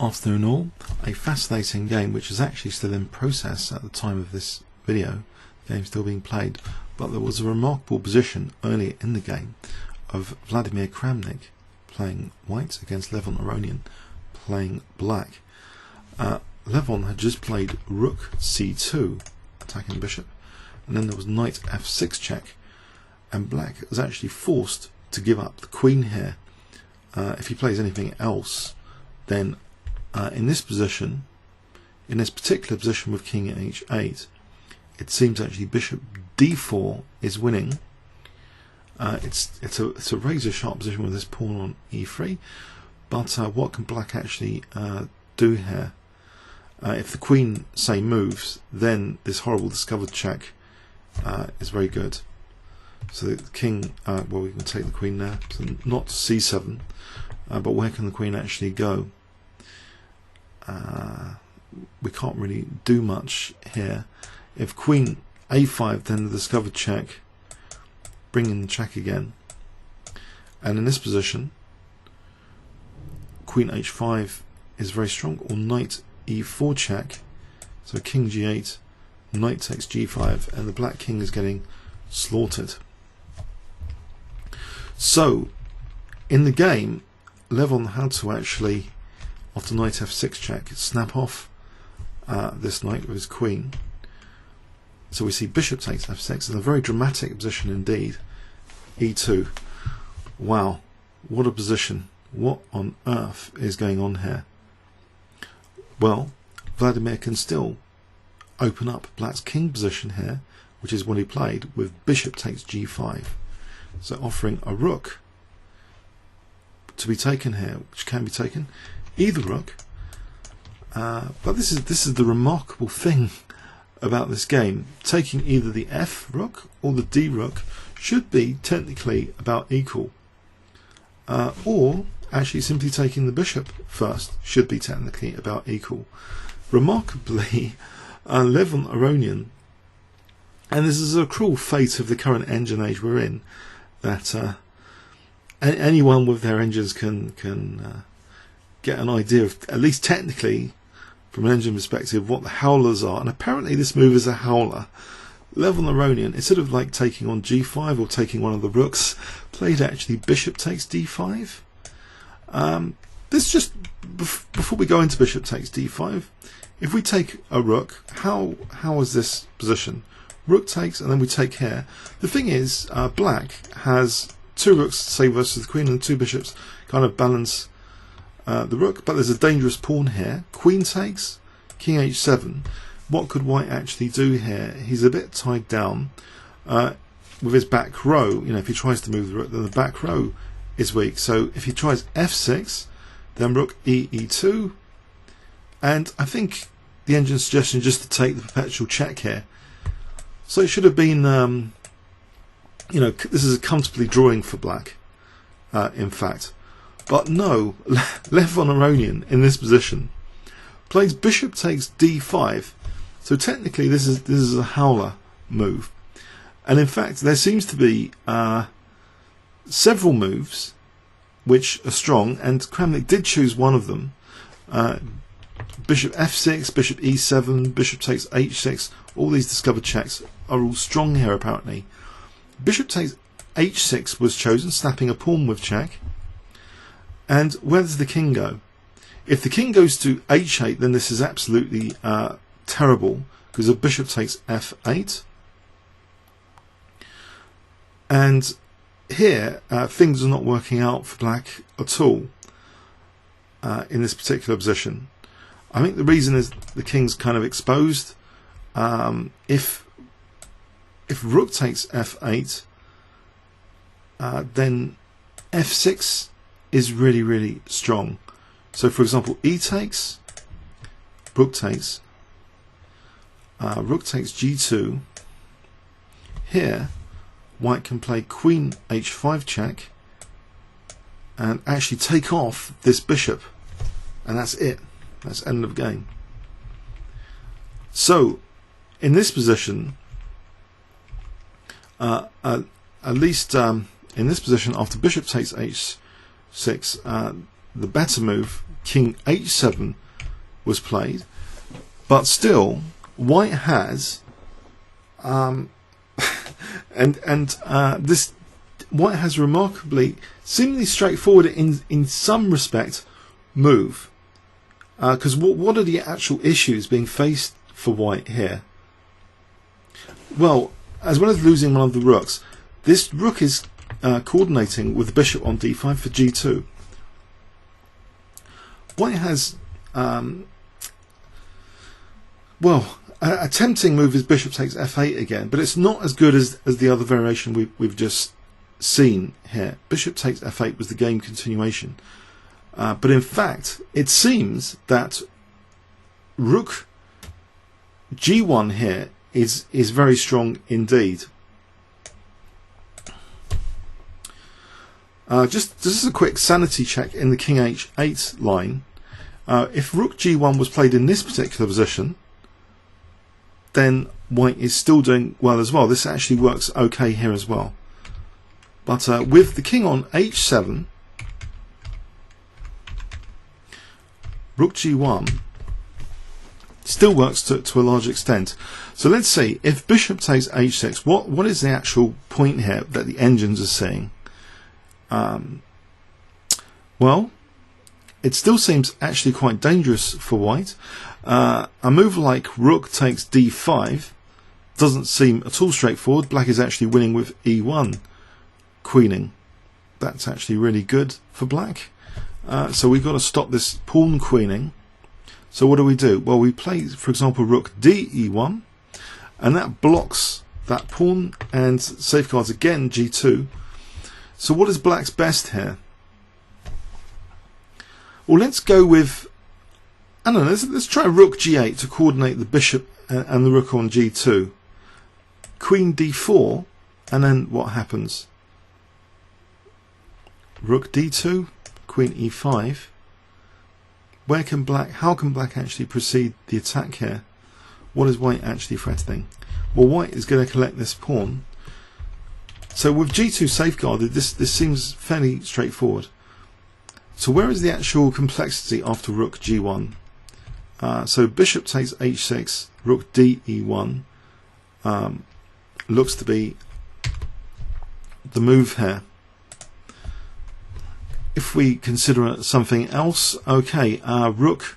Afternoon all, a fascinating game which is actually still in process at the time of this video. The game's still being played, but there was a remarkable position earlier in the game of Vladimir Kramnik playing white against Levon Aronian playing black. Levon had just played Rook C2 attacking bishop, and then there was knight F6 check, and black was actually forced to give up the queen here. If he plays anything else, then in this position, in this particular position with king H8, it seems actually bishop D4 is winning. It's a razor sharp position with this pawn on E3, but what can black actually do here? If the queen, say, moves, then this horrible discovered check is very good. So the king, well, we can take the queen there, so not C7, but where can the queen actually go? We can't really do much here. If queen A5, then the discovered check, bring in the check again. And in this position, queen H5 is very strong, or knight E4 check. So king G8, knight takes G5, and the black king is getting slaughtered. So in the game, Levon had to actually, after knight F6 check, snap off this knight with his queen. So we see bishop takes F6 in a very dramatic position indeed. E2. Wow, what a position. What on earth is going on here? Well, Vladimir can still open up black's king position here, which is what he played, with bishop takes G5. So offering a rook to be taken here, which can be taken, either rook. But this is the remarkable thing about this game. Taking either the F rook or the D rook should be technically about equal, or actually simply taking the bishop first should be technically about equal. Remarkably, Levon Aronian, and this is a cruel fate of the current engine age we're in, that anyone with their engines can get an idea of, at least technically, from an engine perspective, what the howlers are. And apparently this move is a howler. Levon Aronian, instead of like taking on G5 or taking one of the rooks, played actually bishop takes D5. This just, before we go into bishop takes D5, if we take a rook, how is this position? Rook takes, and then we take here. The thing is, black has two rooks, say, versus the queen, and two bishops kind of balance the rook, but there's a dangerous pawn here. Queen takes, king H7. What could white actually do here? He's a bit tied down with his back row. You know, if he tries to move the rook, then the back row is weak. So if he tries F6, then rook E2, and I think the engine's suggestion just to take the perpetual check here. So it should have been, you know, this is a comfortably drawing for black, in fact. But no, Levon Aronian in this position plays bishop takes D5. So technically this is a howler move. And in fact there seems to be several moves which are strong, and Kramnik did choose one of them. Bishop F6, bishop E7, bishop takes H6, all these discovered checks are all strong here apparently. Bishop takes H6 was chosen, snapping a pawn with check. And where does the king go? If the king goes to H8, then this is absolutely terrible, because a bishop takes F8. And here, things are not working out for black at all in this particular position. I think the reason is the king's kind of exposed. If rook takes F8, then F6 is really strong. So for example, E takes, rook takes G2. Here white can play queen H5 check and actually take off this bishop, and that's it. That's end of game. So in this position, at least in this position, after bishop takes H6, the better move, King H7, was played, but still white has this white has remarkably, seemingly straightforward in some respect move, because what are the actual issues being faced for white here? Well, as well as losing one of the rooks, this rook is coordinating with the bishop on d5 for g2. White has well, a tempting move is bishop takes f8 again, but it's not as good as the other variation we've just seen here. Bishop takes f8 was the game continuation, but in fact it seems that Rook G1 here is very strong indeed. Just as a quick sanity check in the King H8 line, if Rook G1 was played in this particular position, then white is still doing well as well. This actually works okay here as well. But with the king on H7, Rook G1 still works to a large extent. So let's see, if bishop takes H6, what is the actual point here that the engines are seeing? Well, it still seems actually quite dangerous for white. A move like Rook takes D5 doesn't seem at all straightforward. Black is actually winning with E1 queening. That's actually really good for black. So we've got to stop this pawn queening. So what do? Well, we play, for example, Rook D-E1, and that blocks that pawn and safeguards again G2. So what is black's best here? Well, let's go with, I don't know, let's try Rook G8 to coordinate the bishop and the rook on G2. Queen D4, and then what happens? Rook D2, Queen E5. How can black actually proceed the attack here? What is white actually threatening? Well, white is going to collect this pawn. So with G2 safeguarded, this seems fairly straightforward. So where is the actual complexity after Rook G1? So bishop takes H6, Rook D-E1 looks to be the move here. If we consider something else, okay, Rook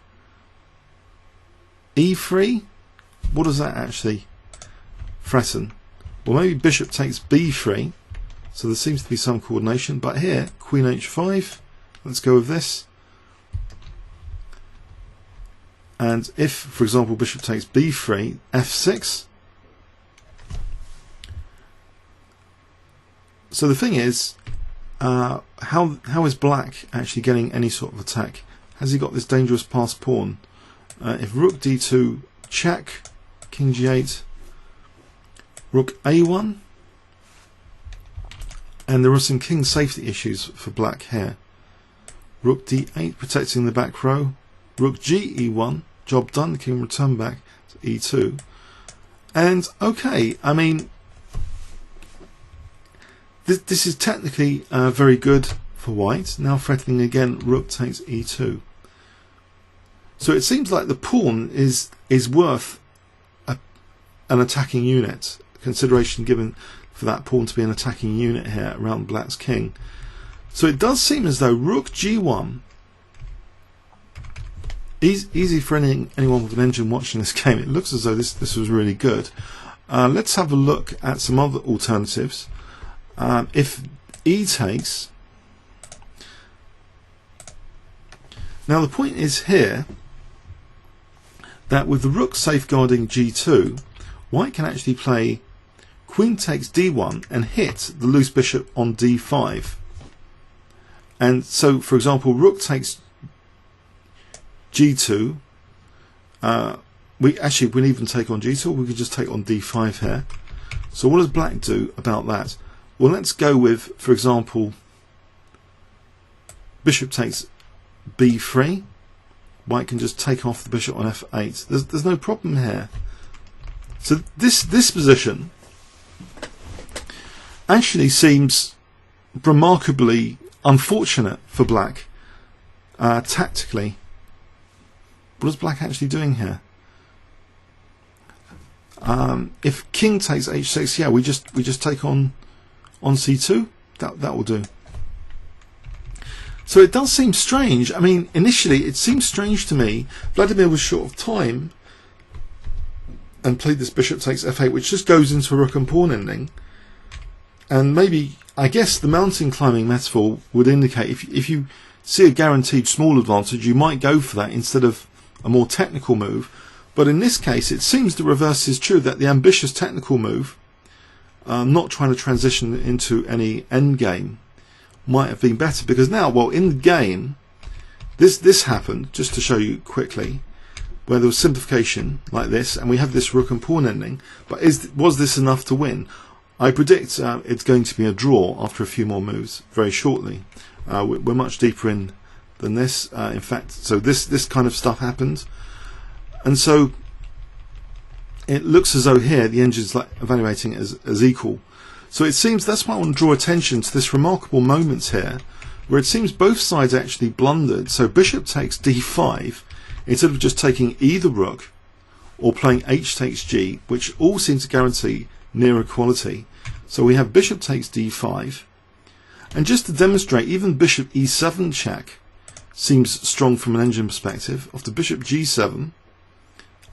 E3, what does that actually threaten? Well, maybe bishop takes B3, so there seems to be some coordination, but here, Queen H5, let's go with this. And if, for example, bishop takes B3, F6. So the thing is, how is black actually getting any sort of attack? Has he got this dangerous passed pawn? If Rook D2 check, King G8, Rook A1, and there are some king safety issues for black here. Rook D8 protecting the back row, Rook G-E1, job done, the king return back to E2. And okay, I mean, this is technically very good for white. Now threatening again, Rook takes E2. So it seems like the pawn is worth an attacking unit. Consideration given for that pawn to be an attacking unit here around black's king. So it does seem as though Rook G1, easy for anyone with an engine watching this game. It looks as though this was really good. Let's have a look at some other alternatives. If E takes, now the point is here that with the rook safeguarding G2, white can actually play Queen takes D1 and hit the loose bishop on D5. And so, for example, Rook takes G2. We wouldn't even take on G2. We could just take on D5 here. So what does black do about that? Well, let's go with, for example, bishop takes B3. White can just take off the bishop on F8. There's no problem here. So this position actually seems remarkably unfortunate for black. tactically, what is black actually doing here? If king takes h6, yeah, we just take on c2. That will do. So it does seem strange. I mean, initially it seemed strange to me. Vladimir was short of time and played this bishop takes f8, which just goes into a rook and pawn ending. And maybe, I guess, the mountain climbing metaphor would indicate if you see a guaranteed small advantage, you might go for that instead of a more technical move. But in this case, it seems the reverse is true, that the ambitious technical move, not trying to transition into any endgame, might have been better. Because now, well, in the game, this happened, just to show you quickly, where there was simplification like this, and we have this rook and pawn ending. But was this enough to win? I predict it's going to be a draw after a few more moves very shortly. We're much deeper in than this. In fact, so this kind of stuff happened. And so it looks as though here the engine's like evaluating it as equal. So it seems, that's why I want to draw attention to this remarkable moment here, where it seems both sides actually blundered. So bishop takes d5, instead of just taking either rook or playing h takes g, which all seem to guarantee near equality. So we have bishop takes d5, and just to demonstrate, even bishop e7 check seems strong from an engine perspective. After bishop g7,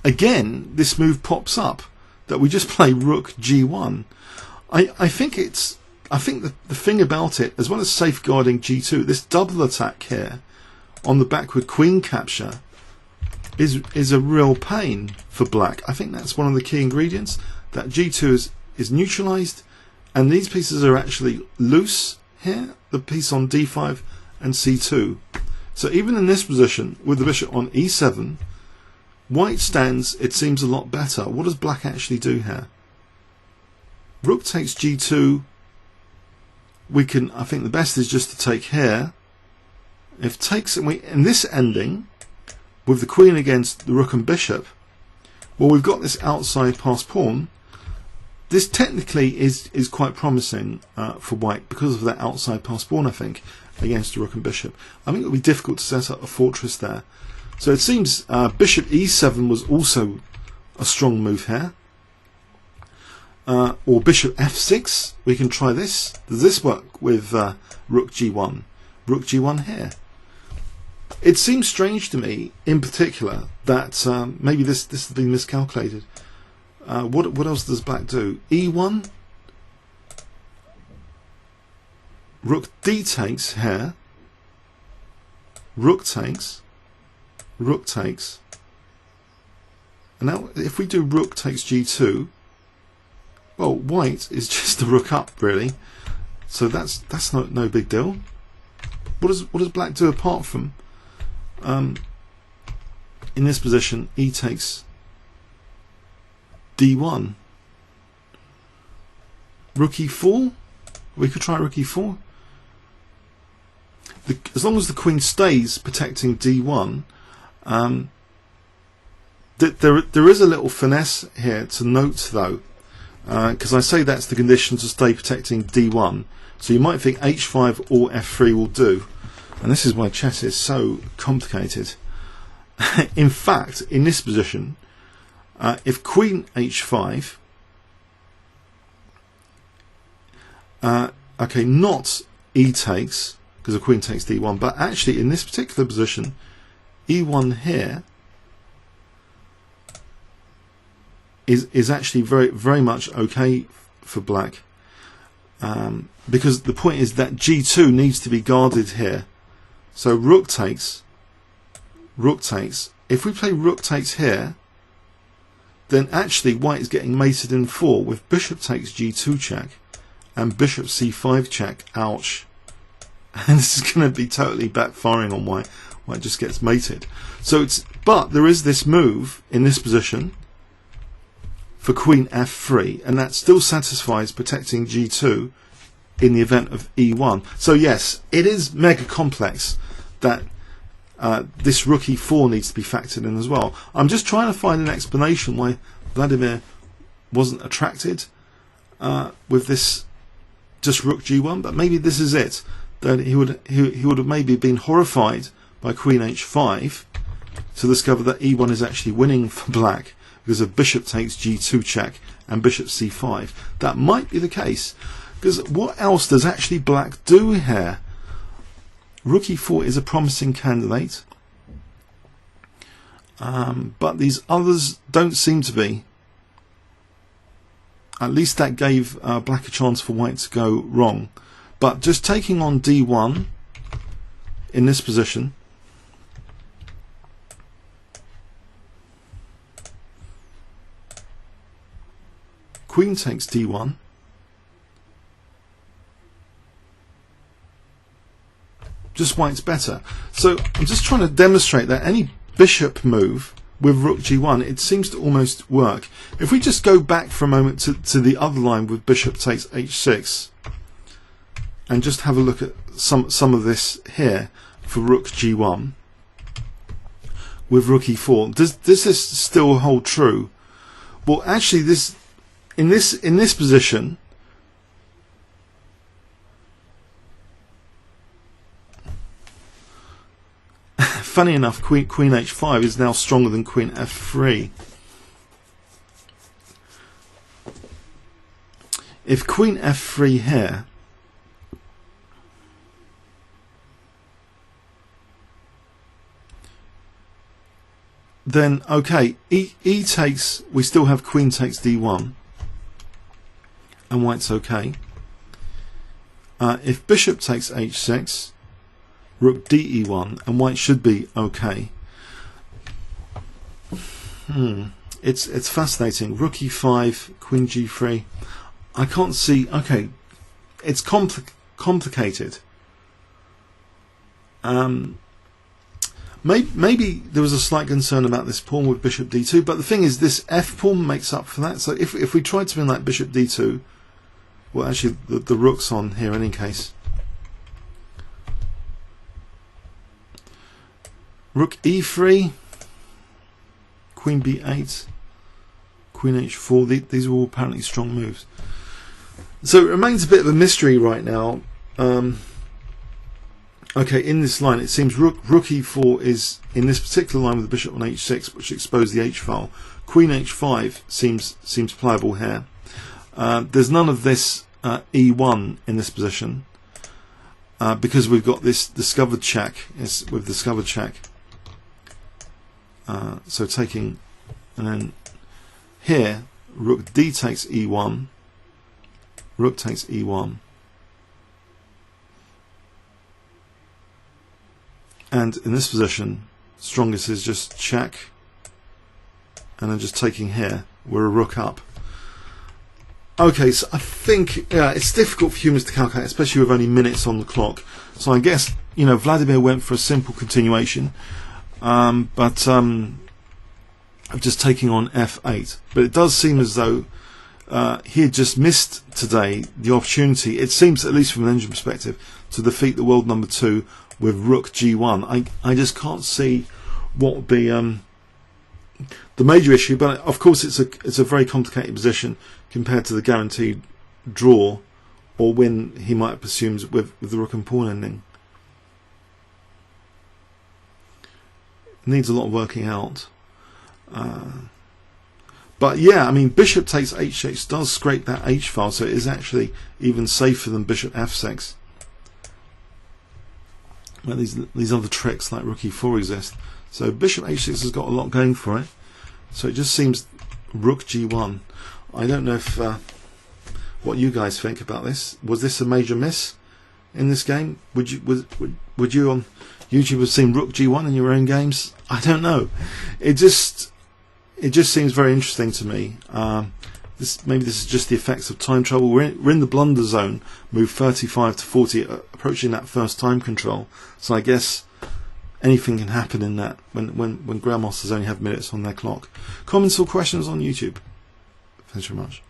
again this move pops up, that we just play rook g1. I think the thing about it, as well as safeguarding g2, this double attack here on the backward queen capture is a real pain for black. I think that's one of the key ingredients, that g2 is neutralized, and these pieces are actually loose here, the piece on d5 and c2. So even in this position, with the bishop on e7, white stands, it seems, a lot better. What does black actually do here? Rook takes g2. We can, I think the best is just to take here. If takes, and in this ending, with the queen against the rook and bishop, well, we've got this outside passed pawn. This technically is quite promising for white because of that outside passed pawn, I think, against the rook and bishop. I think it would be difficult to set up a fortress there. So it seems bishop e7 was also a strong move here. Or bishop f6, we can try this. Does this work with rook g1? Rook g1 here. It seems strange to me, in particular, that maybe this has been miscalculated. What else does black do? e1, rook d takes here, rook takes, and now if we do rook takes g2, well, white is just a rook up, really. So that's no big deal. What does black do apart from in this position? E takes d1. Rook e4. We could try rook e4. As long as the queen stays protecting d1, there is a little finesse here to note, though. Because I say that's the condition to stay protecting d1, so you might think h5 or f3 will do, and this is why chess is so complicated. In fact, in this position, if queen h5, okay, not e takes, because the queen takes d1, but actually in this particular position, e1 here is actually very much okay for black, because the point is that g2 needs to be guarded here. So rook takes. If we play rook takes here, then actually white is getting mated in 4 with bishop takes g2 check and bishop c5 check. Ouch. And this is going to be totally backfiring on white. White just gets mated. So but there is this move in this position for queen f3, and that still satisfies protecting g2 in the event of e1. So yes, it is mega complex that this rook e4 needs to be factored in as well. I'm just trying to find an explanation why Vladimir wasn't attracted with this just rook g1, but maybe this is it, that he would have maybe been horrified by Queen H5 to discover that E1 is actually winning for black because of bishop takes G2 check and bishop C5. That might be the case, because what else does actually black do here? Rook E4 is a promising candidate, but these others don't seem to be. At least that gave black a chance for white to go wrong. But just taking on D1 in this position, queen takes D1, just white's better. So I'm just trying to demonstrate that any bishop move with Rook G1, it seems to almost work. If we just go back for a moment to the other line with bishop takes H6 and just have a look at some of this here for Rook G1 with Rook E4, does this still hold true? Well, actually, in this position, funny enough, Queen H5 is now stronger than Queen F3. If Queen F3 here, then okay, E takes, we still have Queen takes D1, and white's okay. If bishop takes H6, Rook DE1, and white should be okay. It's fascinating. Rook E5, Queen G3. I can't see. Okay, it's complicated. Maybe there was a slight concern about this pawn with bishop D2, but the thing is, this F pawn makes up for that. So if we tried to win like bishop D2, well, actually the rook's on here in any case. Rook E3, Queen B8, Queen H4. These are all apparently strong moves. So it remains a bit of a mystery right now. Okay, in this line, it seems Rook E4 is in this particular line with the bishop on H6, which exposed the H file. Queen H5 seems pliable here. There's none of this E1 in this position because we've got this discovered check. With discovered check. So taking, and then here Rook D takes E1, Rook takes E1, and in this position strongest is just check, and then just taking here, we're a rook up. Okay, so I think it's difficult for humans to calculate, especially with only minutes on the clock. So I guess, you know, Vladimir went for a simple continuation. But I'm just taking on F8. But it does seem as though he had just missed today the opportunity, it seems, at least from an engine perspective, to defeat the world number 2 with Rook G1. I just can't see what would be the major issue, but of course it's a very complicated position compared to the guaranteed draw or win he might have presumed with the rook and pawn ending. Needs a lot of working out. But yeah, I mean, bishop takes H6 does scrape that H file, so it is actually even safer than bishop F6. Well, these other tricks like Rook E4 exist. So bishop H6 has got a lot going for it. So it just seems Rook G1. I don't know if what you guys think about this. Was this a major miss in this game? Would you on YouTube have seen Rook G1 in your own games? I don't know. It just seems very interesting to me. Maybe this is just the effects of time travel. We're in the blunder zone, move 35 to 40, approaching that first time control. So I guess anything can happen in that when grandmasters only have minutes on their clock. Comments or questions on YouTube? Thanks very much.